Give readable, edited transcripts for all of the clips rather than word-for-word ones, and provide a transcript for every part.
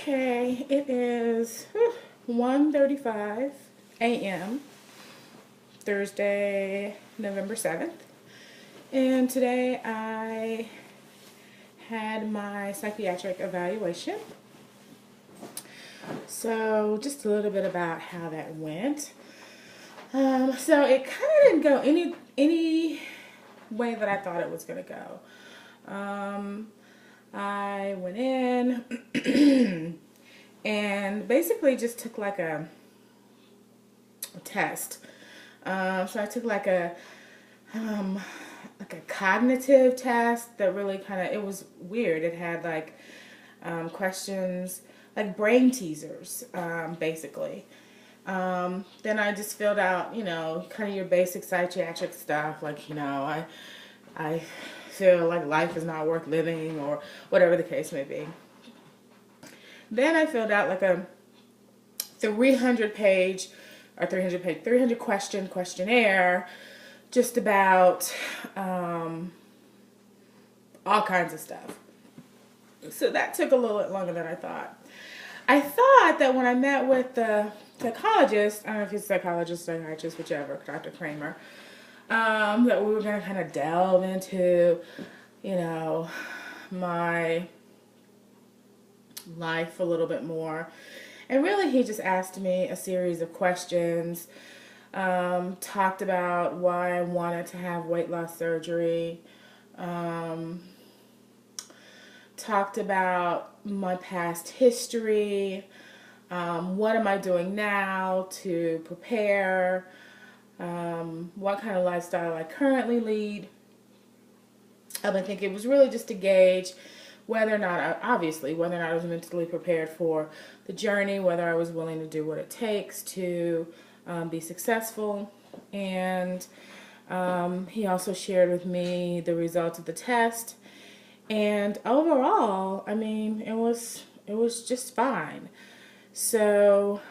Okay, it is 1:35 a.m. Thursday, November 7th. And today I had my psychiatric evaluation. So just a little bit about how that went. So it kind of didn't go any way that I thought it was going to go. I went in and basically just took like a test. So I took like a cognitive test that really it was weird. It had like questions, like brain teasers, basically. Then I just filled out, kind of your basic psychiatric stuff, like, I feel like life is not worth living, or whatever the case may be. Then I filled out like a 300 question questionnaire, just about all kinds of stuff. So that took a little bit longer than I thought. I thought that when I met with the psychologist, I don't know if he's a psychologist, psychiatrist, whichever, Dr. Kramer, that we were going to kind of delve into, my life a little bit more. And really, he just asked me a series of questions, talked about why I wanted to have weight loss surgery, talked about my past history, what am I doing now to prepare, what kind of lifestyle I currently lead. I think it was really just to gauge whether or not I was mentally prepared for the journey, whether I was willing to do what it takes to be successful. And he also shared with me the results of the test. And overall, it was just fine. So,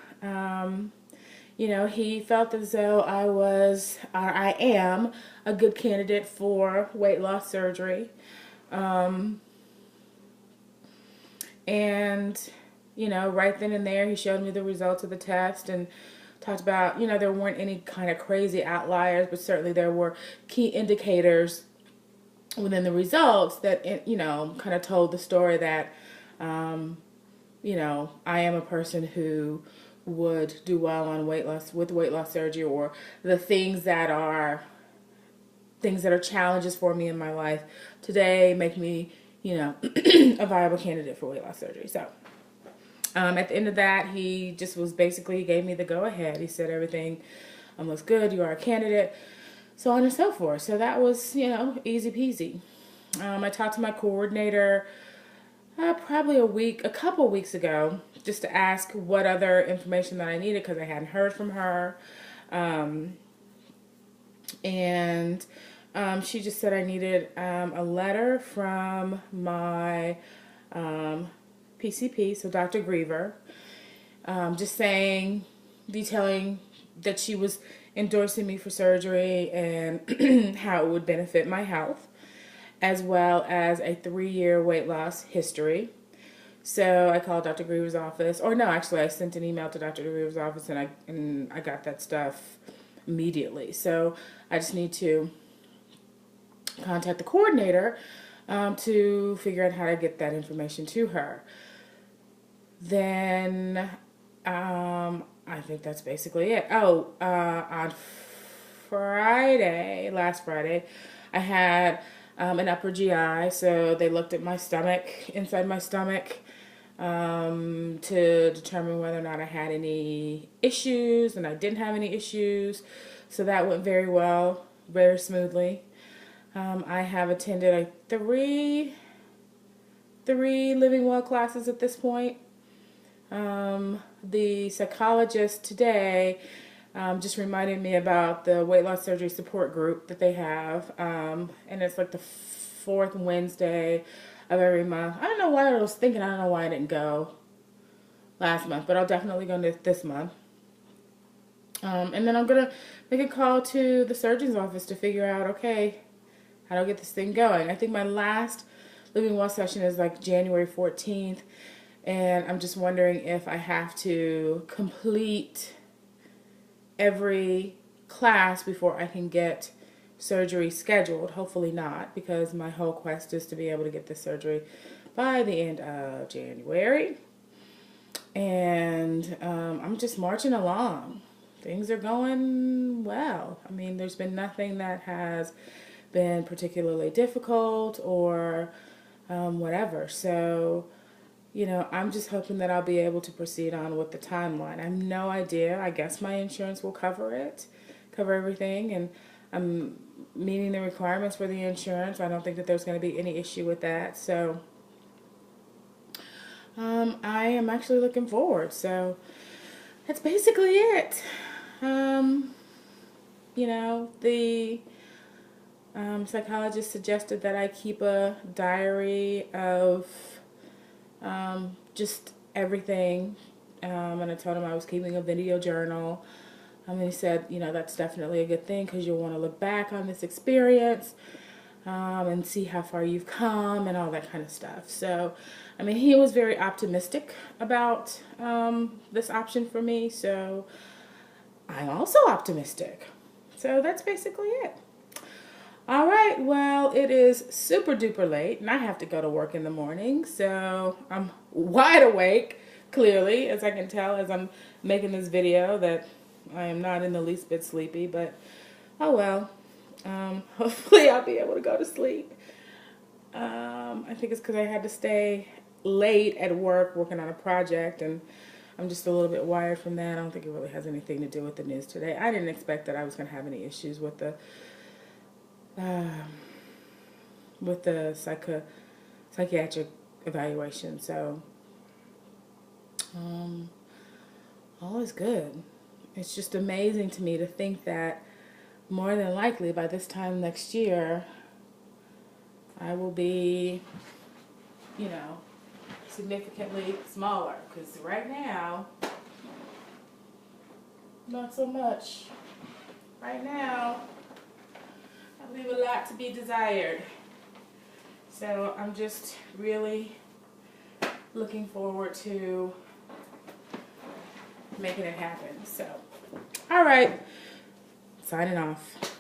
he felt as though I am a good candidate for weight loss surgery. And, right then and there, he showed me the results of the test and talked about, there weren't any kind of crazy outliers, but certainly there were key indicators within the results that, kind of told the story that, I am a person who would do well on weight loss surgery, or the things that are challenges for me in my life today make me, a viable candidate for weight loss surgery. So, at the end of that, he gave me the go ahead. He said everything looks good. You are a candidate, so on and so forth. So that was, easy peasy. I talked to my coordinator probably a couple weeks ago, just to ask what other information that I needed, because I hadn't heard from her. And she just said I needed a letter from my PCP, so Dr. Griever, just detailing that she was endorsing me for surgery and how it would benefit my health, as well as a 3-year weight loss history. So I called Dr. Griever's office, or no, actually I sent an email to Dr. Griever's office, and I got that stuff immediately. So I just need to contact the coordinator to figure out how to get that information to her. Then I think that's basically it. On last Friday, I had an upper GI, so they looked at my stomach, inside my stomach, to determine whether or not I had any issues, and I didn't have any issues. So that went very well, very smoothly. I have attended three Living Well classes at this point. The psychologist today just reminded me about the weight loss surgery support group that they have, and it's like the 4th Wednesday of every month. I don't know why I was thinking, I don't know why I didn't go last month, but I'll definitely go this month. And then I'm going to make a call to the surgeon's office to figure out, okay, how do I get this thing going? I think my last Living Well session is like January 14th. And I'm just wondering if I have to complete every class before I can get surgery scheduled. Hopefully not, because my whole quest is to be able to get this surgery by the end of January. And I'm just marching along. Things are going well. I mean, there's been nothing that has been particularly difficult or whatever. So, you know, I'm just hoping that I'll be able to proceed on with the timeline. I have no idea. I guess my insurance will cover it, cover everything, and I'm meeting the requirements for the insurance. I don't think that there's going to be any issue with that. So I am actually looking forward. So that's basically it. You know, the psychologist suggested that I keep a diary of just everything. And I told him I was keeping a video journal. And he said, you know, that's definitely a good thing because you'll want to look back on this experience and see how far you've come and all that kind of stuff. So, I mean, he was very optimistic about this option for me. So, I'm also optimistic. So, that's basically it. All right, well, it is super duper late, and I have to go to work in the morning, so I'm wide awake, clearly, as I can tell as I'm making this video, that I am not in the least bit sleepy, but oh well. Hopefully I'll be able to go to sleep. I think it's because I had to stay late at work working on a project, and I'm just a little bit wired from that. I don't think it really has anything to do with the news today. I didn't expect that I was going to have any issues with the psychiatric evaluation. So all is good. It's just amazing to me to think that more than likely by this time next year I will be, you know, significantly smaller, because right now not so much. Right now I leave a lot to be desired. So I'm just really looking forward to making it happen. So, all right, signing off.